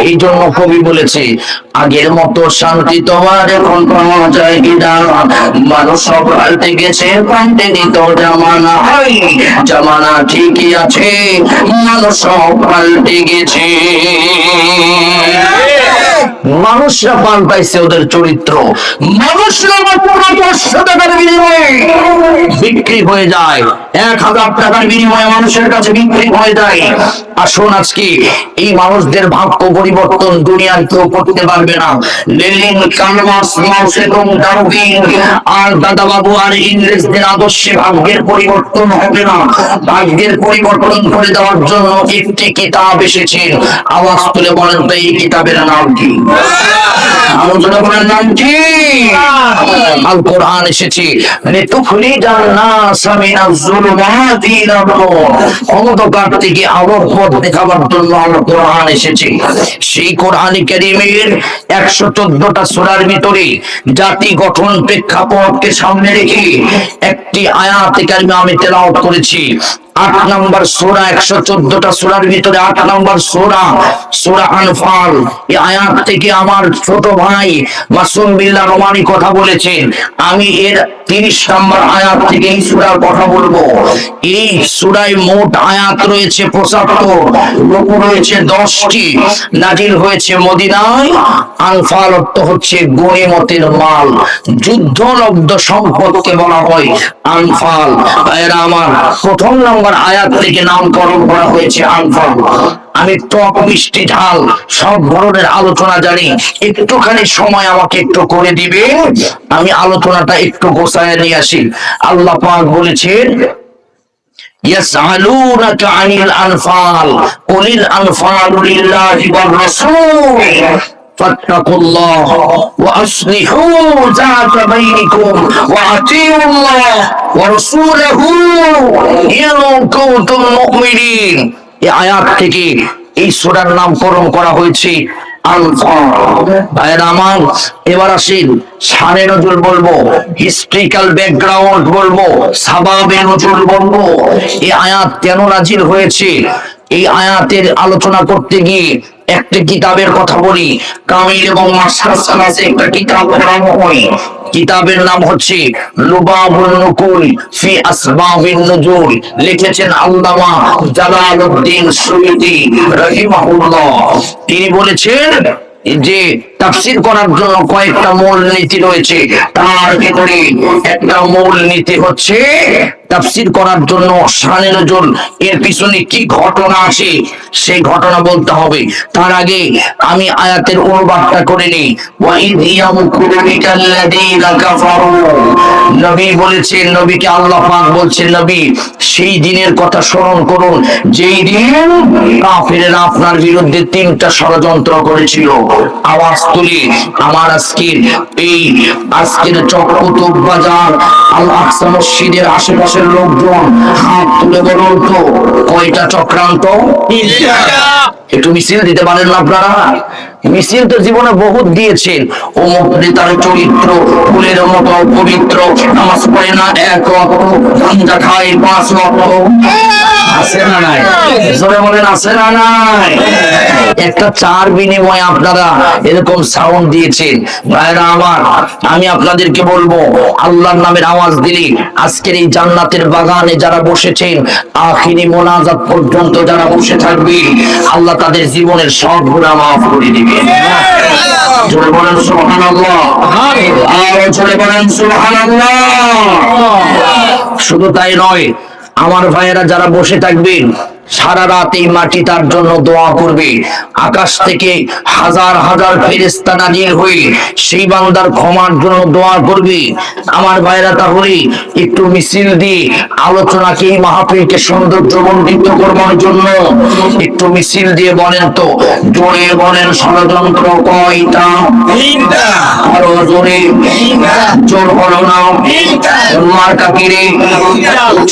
এই জন্য কবি বলেছে, আগের মতো শান্তি তোমার এখন পাওয়া যায় কিনা, মানুষ সব পাল্টে গেছে, পাল্টেনি তো জামানা। জামানা ঠিকই আছে, মানুষ সব পাল্টে গেছে। মানুষরা পাল্টাইছে ওদের চরিত্র। মানুষরা 500 টাকার বিনিময়ে বিক্রি হয়ে যায়, 1000 টাকার বিনিময়ে মানুষের কাছে বিক্রি হয়ে যায়। আসুন আজকে এই মানুষদের ভাগ্য পরিবর্তন দুনিয়ার কেউ করতে পারবে না। লেনিন, কার্ল মার্কস, মাও জেডং, ডারউইন আর দাদা বাবু আর ইংরেজদের আদর্শে ভাগ্যের পরিবর্তন হবে না। ভাগ্যের পরিবর্তন করে দেওয়ার জন্য একটি কিতাব এসেছে। আওয়াজ তুলে বলেন তো এই কিতাবের নাম কি? আলোচনা করার নাম কি? আল কোরআন এসেছে। অন্ধকার থেকে আলোর পথ দেখাবার জন্য আল কোরআন এসেছে। সেই কোরআনে কারীমের 114টা সূরার ভিতরে জাতি গঠন প্রেক্ষাপটকে সামনে রেখে একটি আয়াতে কারিমা আমি তেলাওয়াত করেছি। 8 নম্বর সূরা, 114টা সূরার ভিতরে 8 নম্বর সূরা, সূরা আনফাল। এই আয়াত থেকে আমার ছোট ভাই মাসুম বিল্লাহ নোমানী কথা বলেছেন। আমি এর 30 নম্বর আয়াত থেকে এই সূরার কথা বলবো। এই সূরায় মোট আয়াত রয়েছে 75, রুকু রয়েছে 10টি, নাজিল হয়েছে মদিনায়। আনফাল অর্থ হচ্ছে গনিমতের মাল, যুদ্ধলব্ধ সম্পদকে বলা হয় আনফাল। এরা আমার প্রথম নম্বর আয়াত থেকে নামকরণ করা হয়েছে আনফাল। আমি টক মিষ্টি ঝাল সব ধরনের আলোচনা জানি, একটুখানি সময় আমাকে একটু করে দিবে, আমি আলোচনাটা একটু গোছায় নিয়ে আসি। আল্লাহ পাক বলেছেন, ইয়াসআলুনাকা আনিল আনফাল কুলিল আনফালু লিল্লাহি ওয়ার রাসূল ফাত্তাকুল্লাহ ওয়া আসলিহু যাতা বাইনিকুম ওয়া আতিউল্লাহ ওয়া রাসূলহু ইন কুনতুম মুমিনিন। এই আয়াত থেকে এই সূরার নামকরণ করা হয়েছে আনফাল। ভাইরা আমার, এবার আসেন শানে নজরুল বলবো, হিস্ট্রিক্যাল ব্যাকগ্রাউন্ড বলবো, সাবাবে নজরুল বলবো। এই আয়াত কেন নাজিল হয়েছে, এই আয়াতের আলোচনা করতে গিয়ে একটা কিতাবের কথা বলি। কামিল এবং মাস্টার্স ক্লাসে একটা কিতাব পড়ানো হয়। কিতাবের নাম হচ্ছে লুবাবুন নুকুল ফি আসবাবিন নুজুল, লিখেছেন আল্লামা জালালউদ্দিন সুয়ুতী রাহিমাহুল্লাহ। তিনি বলেছেন যে তাফসীর করার জন্য কয়েকটা মূল নীতি রয়েছে, তার ভিতরে একটা মূল নীতি হচ্ছে তাফসীর করার জন্য শানে নজরুল এর পিছনে কি ঘটনা আছে সেই ঘটনা বলতে হবে। তার আগে আমি আয়াতের অনুবাদটা করে নিই। ওয়াইদ ইয়ামকুরু বিকাল্লাযীনা কাফারু, নবী বলেছেন, নবীকে আল্লাহ পাক বলছেন, নবী সেই দিনের কথা স্মরণ করুন যেই দিন কাফেররা আপনার বিরুদ্ধে 3টা ষড়যন্ত্র করেছিল। আওয়াজ তুলি আমার আজকের চককুতুব বাজার আল আকসা মসজিদের আশেপাশের লোকজন হাত তুলে বলুন তো কয়টা চক্রান্ত? একটু মিছিল দিতে পারেন না আপনারা? মিছিল তো জীবনে বহুত দিয়েছেন। অমুক নেতার চরিত্র ফুলের মতো পবিত্র, নামাজ পড়ে না 1 ওয়াক্ত, গাঁজা খায় 5 ওয়াক্ত। আছে না নাই? জোরে বলেন আছে না নাই? একটা চার বিনিময়ে আপনারা এরকম সাউন্ড দিয়েছেন। ভাইরা আমার, আমি আপনাদেরকে বলবো, আল্লাহর নামের আওয়াজ দিলে আজকের এই জান্নাতের বাগানে যারা বসেছেন, আখিরি মোনাজাত পর্যন্ত যারা বসে থাকবে, আল্লাহ তাদের জীবনের সব গুনাহ মাফ করে দিবেন। জোরে বলেন সুবহানাল্লাহ, আর জোরে বলেন সুবহানাল্লাহ। শুধু তাই নয়, আমার ভাইয়েরা যারা বসে থাকবেন সারা রাত এই মাটি তার জন্য দোয়া করবে। আকাশ থেকে হাজার হাজার ফেরেশতা নাজিল হয়ে সেই বান্দার ক্ষমার জন্য দোয়া করবে। আমার ভাইরা, তাহলে একটু মিছিল দিয়ে আলোচনাকে, এই মাহফিলকে সৌন্দর্যমণ্ডিত করবার জন্য একটু মিছিল দিয়ে বলেন তো, জোরে বলেন ষড়যন্ত্র কয়টা? আরো জোরে, জোর হলো না, মার্কা কিরে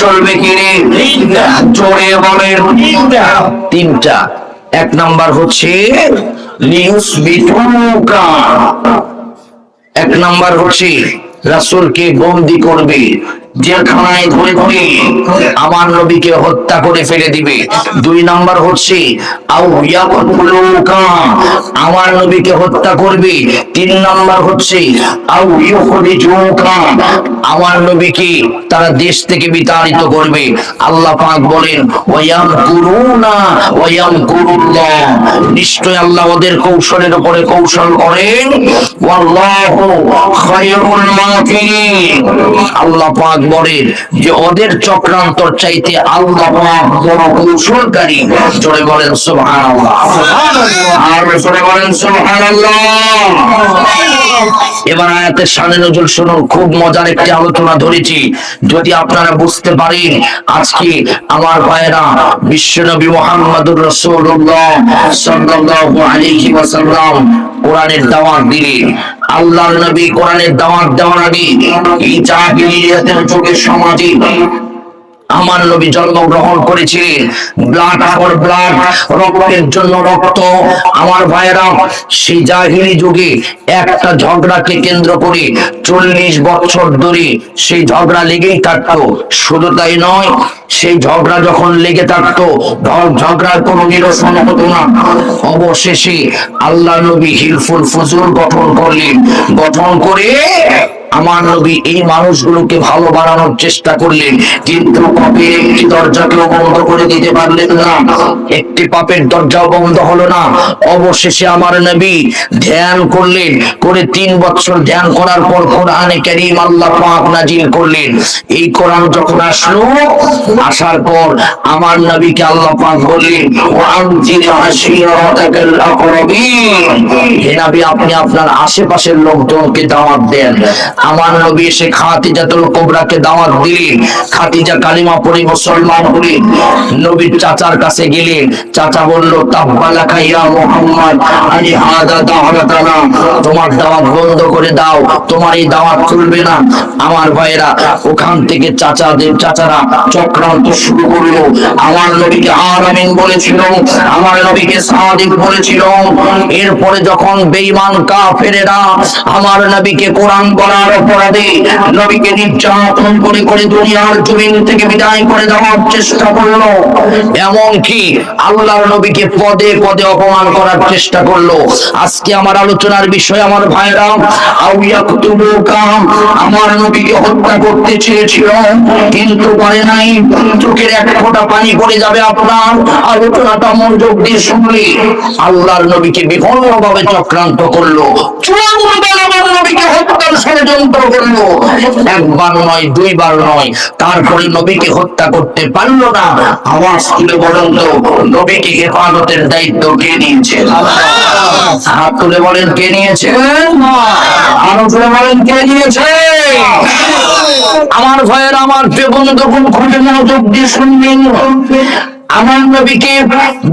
চলবে কিরে, জোরে বলেন। 3টা। 1 নাম্বার হচ্ছে লিউসবিতুকা, 1 নাম্বার হচ্ছে রাসূলকে বন্দী করবে, জেলখানায় ধরে ধরে আমার নবীকে হত্যা করে ফেলে দিবে। 2 নাম্বার হচ্ছে আউ ইয়াকুলুকা, আমার নবীকে হত্যা করবে। 3 নাম্বার হচ্ছে আউ ইউখরিজুকা, আমার নবীকে তারা দেশ থেকে বিতাড়িত করবে। আল্লাহ পাক বলেন ওয়ায়ামকুরুনা ওয়ায়ামকুরুল্লাহ, নিশ্চয় আল্লাহ ওদের কৌশলের উপরে কৌশল করেন। ওয়াল্লাহু খায়রুল মাকিরিন, আল্লাহ পাক বলেন যে ওদের চক্রান্তর চাইতে আল্লাহ পাক বড় কৌশলকারী। জোরে বলেন সুবহানাল্লাহ, আর জোরে বলেন সুবহানাল্লাহ। এবার আয়াতের শানে নজুল শুনুন, খুব মজার একটি আলোচনা ধরেছি। যদি আপনারা বুঝতে পারেন, আজকে আমার ভাইরা বিশ্বনবী মুহাম্মদুর রাসূলুল্লাহ সাল্লাল্লাহু আলাইহি ওয়াসাল্লাম কোরআনের দাওয়াত দিলেন। আল্লাহর নবী কোরআনের দাওয়াত দেওয়ার আগে এই জাহিলিয়াতের যুগের সমাজে আমার নবী জন্মগ্রহণ করেছিলেন। ব্লাড ফর ব্লাড, রক্তের জন্য রক্ত। আমার ভাইরা সেই জাহিলি যুগে একটা ঝগড়াকে কেন্দ্র করে 40 বছর ধরে সেই ঝগড়া লেগেই থাকতো। শুধু তাই নয়, সেই ঝগড়া যখন লেগে থাকতো, ঝগড়ার কোনো নিরসন হতো না। অবশেষে আল্লাহ নবী হিলফুল ফুজুল গঠন করলেন। গঠন করে আমার নবী এই মানুষগুলোকে ভালো বানানোর চেষ্টা করলেন, কিন্তু পাপের একটি দরজাকেও বন্ধ করে দিতে পারলেন না। একটি পাপের দরজাও বন্ধ হলো না। অবশেষে আমার নবী ধ্যান করলেন, করে 3 বছর ধ্যান করার পর কোরআনে কারীম আল্লাহ পাক নাজিল করলেন। এই কোরআন যখন আসলো, আসার পর আমার নবীকে আল্লাহ পাক বললেন ওয়ানজির আশিরাতাকাল আকরাবিন, হে নবী আপনি আপনার আশেপাশের লোকজনকে দাওয়াত দেন। আমার নবী এসে খাদিজাতুল কুবরাকে দাওয়াত দিলেন। খাদিজা কালিমা পড়ে মুসলমান হলেন। নবীর চাচার কাছে গেলেন। চাচা বলল তাব্বালাকা ইয়া মুহাম্মদ আলি হাদা দাওয়াতানা, তোমার দাওয়াত বন্ধ করে দাও, তোমার এই দাওয়াত চলবে না। আমার ভাইরা ওখান থেকে চাচারা চক্রান্ত শুরু করলো। আমার নবীকে আমিন বলেছিল, আমার নবীকে সাদিক বলেছিল। এরপরে যখন বেঈমান কাফেরেরা আমার নবীকে কোরআন বলার অপরাধে নবীকে নির্যাতন করে করে দুনিয়ার জমিন থেকে বিদায় করে দেওয়ার চেষ্টা করলো, এমনকি আল্লাহর নবীকে পদে পদে অপমান করার চেষ্টা করলো। আজকে আমার আলোচনার বিষয় আমার ভাইরা, আমার নবীকে হত্যা করতে চেয়েছিল কিন্তু পারে নাই। চোখের এক ফোঁটা পানি পড়ে যাবে আপনার আলোচনাটা মনোযোগ দিয়ে শুনলে। আল্লাহর নবীকে বিভিন্ন ভাবে চক্রান্ত করলো, আমার নবীকে হত্যার ষড়যন্ত্র করলো। 1 বার নয় 2 বার নয়, তারপরে নবীকে হত্যা করতে পারলো না। আওয়াজ তুলে বলেন তো, নবীকে হেফাজতের দায়িত্ব কে নিয়েছে? হাত তুলে বলেন কে নিয়েছে? আরো তুলে বলেন কে নিয়েছে? আমার ভয়ের আমার প্রিয় বন্ধুগণ, খুবই মনোযোগ দিয়ে শুনবেন। আমার নবীকে,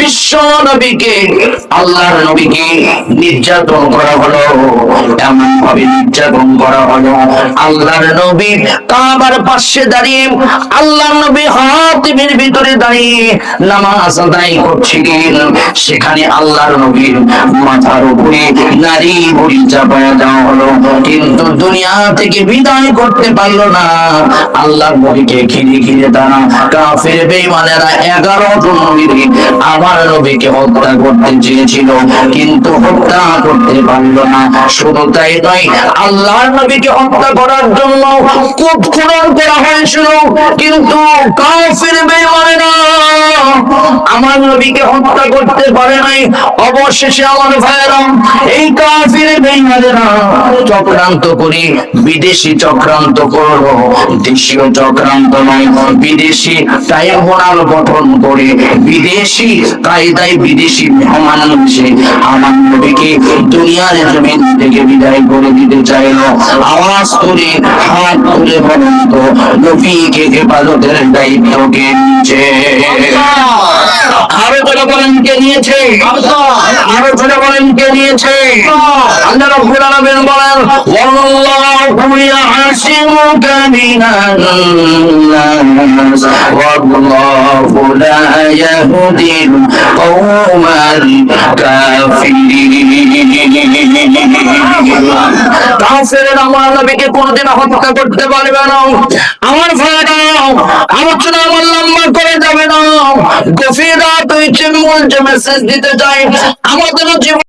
বিশ্ব নবীকে, আল্লাহর নবীকে নির্যাতন করা হলো। এমন ভাবে নির্যাতন করা হলো, আল্লাহর নবী কাবার পাশে দাঁড়িয়ে, আল্লাহর নবী হাতিমের ভিতরে দাঁড়িয়ে নামাজ আদায় করছিলেন। সেখানে আল্লাহর নবীর মাথার উপরে নারী বুড়ি চাপায়া দেওয়া হলো, কিন্তু দুনিয়া থেকে বিদায় করতে পারলো না। আল্লাহর নবীকে ঘিরে ঘিরে তারা কাফের বেঈমানেরা 11 জন মিলে আমার নবীকে হত্যা করতে চেয়েছিল, কিন্তু হত্যা করতে পারলো না। শুধু তাই নয়, আল্লাহর নবীকে হত্যা করার জন্য কূপ খনন করা হয়েছিল, কিন্তু কাফের বেঈমানেরা আমার নবীকে হত্যা করতে পারে নাই। অবশেষে আমার ভাইয়েরা, এই কাফের বেঈমানেরা চক্রান্ত করে বিদেশি চক্রান্ত করলো, দেশীয় চক্রান্ত নয়, বিদেশি ট্রাইব্যুনাল গঠন করে বিদেশি কায়দায় বিদেশি মেহমান এসে আমার নবীকে দুনিয়ার জমিন থেকে বিদায় করে দিতে চাইলো। আওয়াজ করে হাত তুলে বলেন তো, নবীকে হেফাজতের দায়িত্ব কে নিয়েছে? আরো করে বলেন কে নিয়েছে? আরো করে বলেন কে নিয়েছে? আল্লাহ রাব্বুল আলামিন বলেন ওয়াল্লাহু ইয়াসিমুকা মিনান নাস ওয়াল্লাহু লা ইয়াহদিল কওমাল কাফিরিন। কাফের আমার নবীকে কোনদিন হত্যা করতে পারবে না। আমার ভাইরা, আলোচনা আমার লম্বা করে যাবে না। গভীর রাত হয়েছে, মূল যে মেসেজ দিতে চাই, আমাদের জীবন